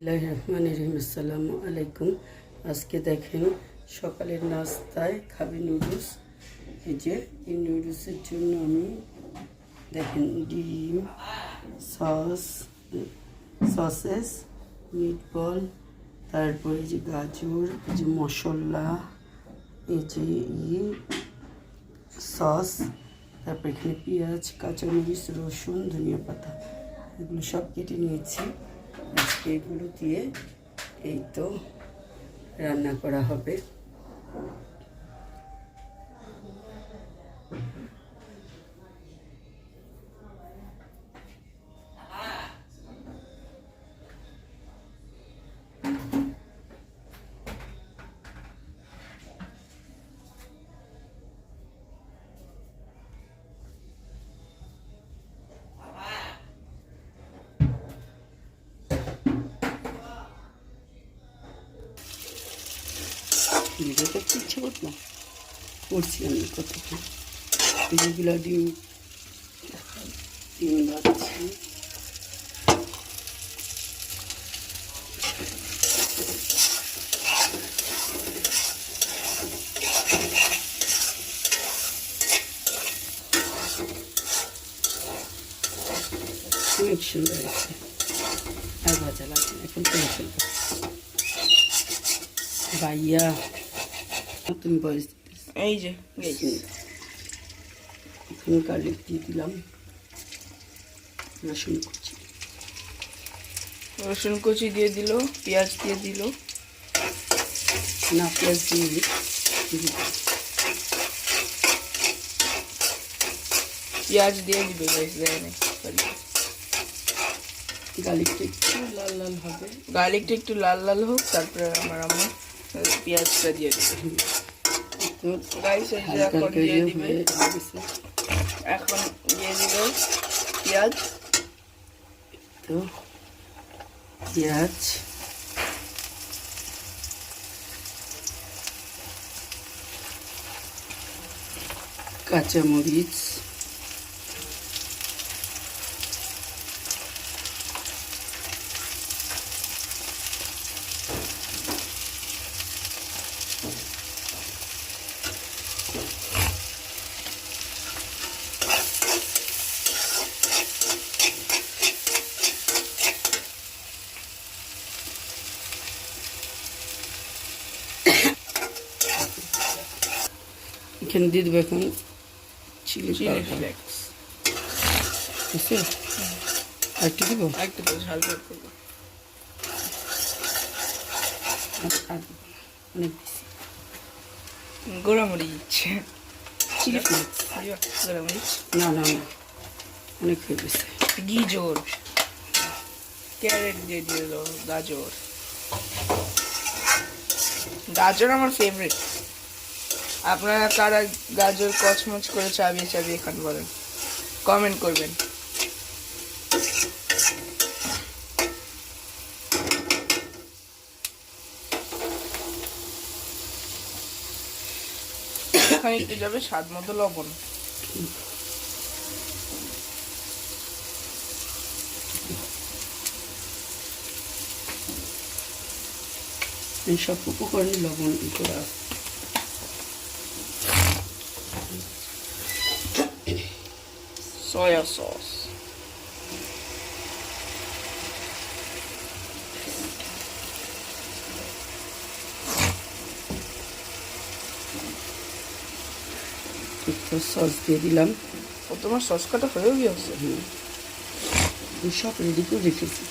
রহমানির আসসালামু আলাইকুম। আজকে দেখেন সকালের নাস্তায় খাবে নুডলস। এই যে এই নুডলসের জন্য আমি দেখেন ডিম, সসেস, মিটবল, তারপরে যে গাজর, এই যে মশলা, এই যে সস, তারপর এখানে পেঁয়াজ, কাঁচামরিচ, রসুন, ধনিয়া পাতা, এগুলো সব কেটে নিয়েছি। আজকে এগুলো দিয়ে এই তো রান্না করা হবে। ভিডিও করতে ইচ্ছে করতো করছি আমি কতক্ষণ এগুলো ডিম ভাজছি। অনেক সুন্দর হয়েছে, আর ভাজা লাগবে না, এখন তুলে ফেলবো। ভাইয়া তুমি বয়স এই যে এখন গার্লিক দিয়ে দিলাম, রসুন কুচি দিয়ে দিল, পেঁয়াজ দিয়ে দিল, না পেঁয়াজ দিয়ে পেঁয়াজ দিয়ে দিবে গার্লিকটা একটু লাল লাল হবে, গার্লিকটা একটু লাল লাল হোক, তারপরে আমার আম্মু পেঁয়াজটা দিয়ে দিবে। এখন দিয়ে দিবে পেঁয়াজ, তো পেঁয়াজ, কাঁচামরিচ, এখানে দিয়ে দেবো এখন চিলি ফ্লেক্স। আর একটু দেবো, একটু ঝাল করবো, অনেক বেশি গোড়ামরিচ, চিলি ফ্লেক্স, গোড়ামরিচ না না না অনেক হয়ে গেছে। গিজর, ক্যারেট দিয়ে দিল, গাজর, গাজর আমার ফেভারিট। আপনারা কারা গাজর কচমচ করে চাবিয়ে চাবিয়ে খান বলেন, কমেন্ট করবেন। এখানে একটু যাবে স্বাদ মতো লবণ, সব উপকরণে লবণ করা, সয়া সস, একটু সস দিয়ে দিলাম। ও তোমার সস কাটা হয়েও গিয়েছে? সব রেডি করে রেখেছি।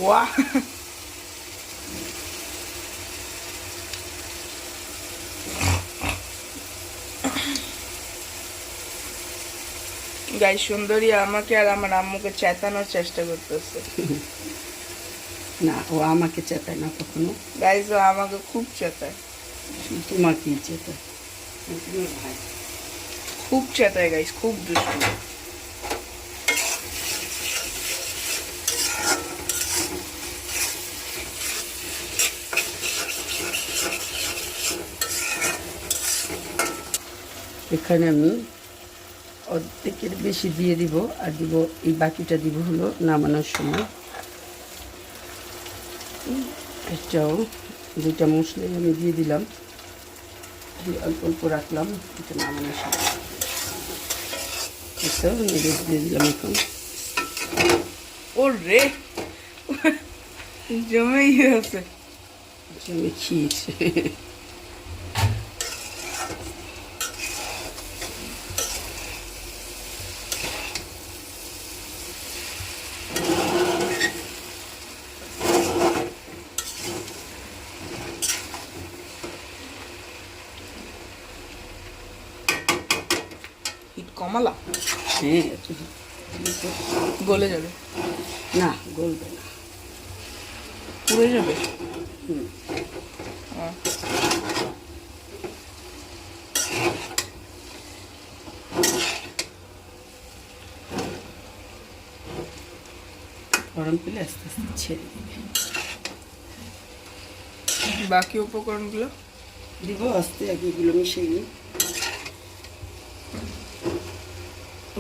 ওয়া গাই সুন্দরী আমাকে আর আমার আম্মুকে চেতানোর চেষ্টা করতেছে। না ও আমাকে চেতায় না কখনো, গাইজ ও আমাকে খুব চেতায়, তোমাকেই চেতায়, খুব চেতায় গাইজ, খুব দুষ্টু। এখানে আমি অর্ধেকের বেশি দিয়ে দিব, আর দিব এই বাকিটা দিব হলো নামানোর সময়। এটাও 2টা মশলাই আমি দিয়ে দিলাম, অল্প অল্প রাখলাম, এটা নামানোর সময় এটাও নেড়ে দিয়ে দিলাম। এখন ওর রে জমেই আছে, জমে ক্ষীর। হিট কমালা, হ্যাঁ, গলে যাবে না গলবে না, পুড়ে যাবে। হুম। আহ, গরম পেলে আস্তে আস্তে ছেড়ে দিবে। বাকি উপকরণগুলো দিব আস্তে, আগে এগুলো মিশিয়ে নিই।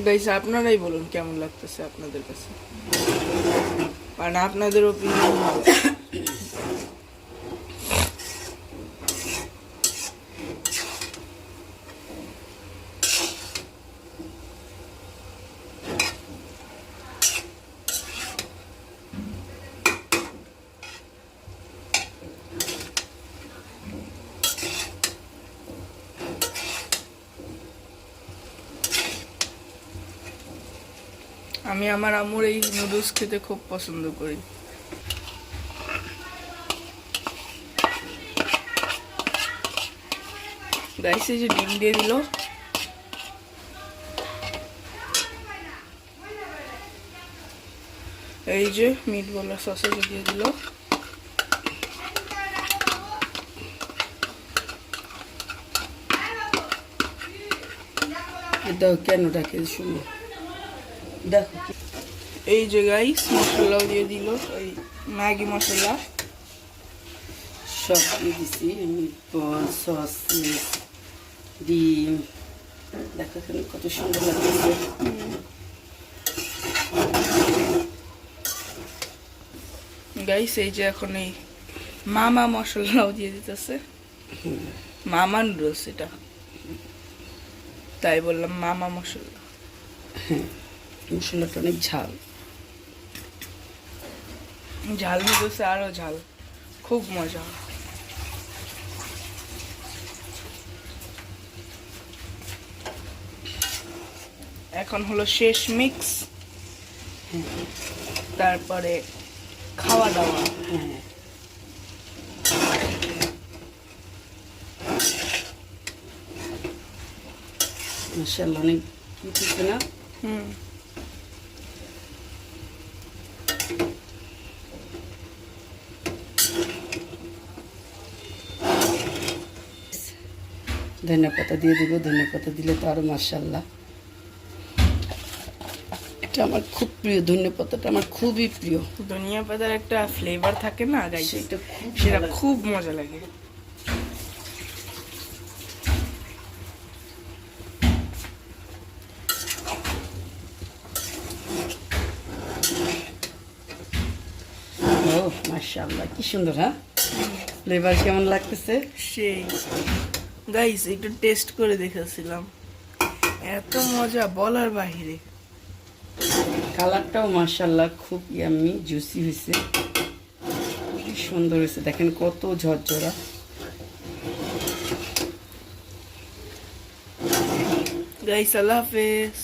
গাইস আপনারাই বলুন কেমন লাগতেছে আপনাদের কাছে, কারণ আপনাদের ওপিনিয়ন ভালো। আমি আমার আম্মুর এই নুডলস খেতে খুব পছন্দ করি। গাইস এই যে ডিম দিয়ে দিল, এই যে মিট বলার সসেজ দিয়ে দিল, এটাও কেন ডাকে শুনো, দেখো এই যে গাইস মশলাও দিয়ে দিল, এই ম্যাগি মশলা সব দিয়ে দিছি, মিটবল, সসেস, ডিম, দেখো এখানে কত সুন্দর লাগছে। গাইস এই যে এখন এই মামা মশলাও দিয়ে দিতেছে, মামা নুডলস এটা, তাই বললাম মামা মশলা। মশলাটা অনেক ঝাল, ঝাল নুডলসে আরো ঝাল, খুব মজা। এখন হলো শেষ মিক্স, তারপরে খাওয়া দাওয়া। হ্যাঁ মাশাআল্লাহ অনেক কিছু না। হুম ধনিয়া পাতা দিয়ে দিব, ধনিয়া পাতা দিলে তো আরো মাশাআল্লাহ। এটা আমার খুব প্রিয়, ধনিয়া পাতাটা আমার খুবই প্রিয়। ধনিয়া পাতার একটা ফ্লেভার থাকে না গাইস, সেটা খুব সেটা ভালো। খুব মজা লাগে। ও মাশাআল্লাহ কি সুন্দর, হ্যাঁ ফ্লেভার কেমন লাগতেছে। সেই গাইস একটু টেস্ট করে দেখেছিলাম, এত মজা বলার বাহিরে। কালারটাও মাশাআল্লাহ খুব ইয়াম্মি, জুসি হয়েছে, খুবই সুন্দর হয়েছে, দেখেন কত ঝরঝরা। গাইস আল্লাহ হাফেজ।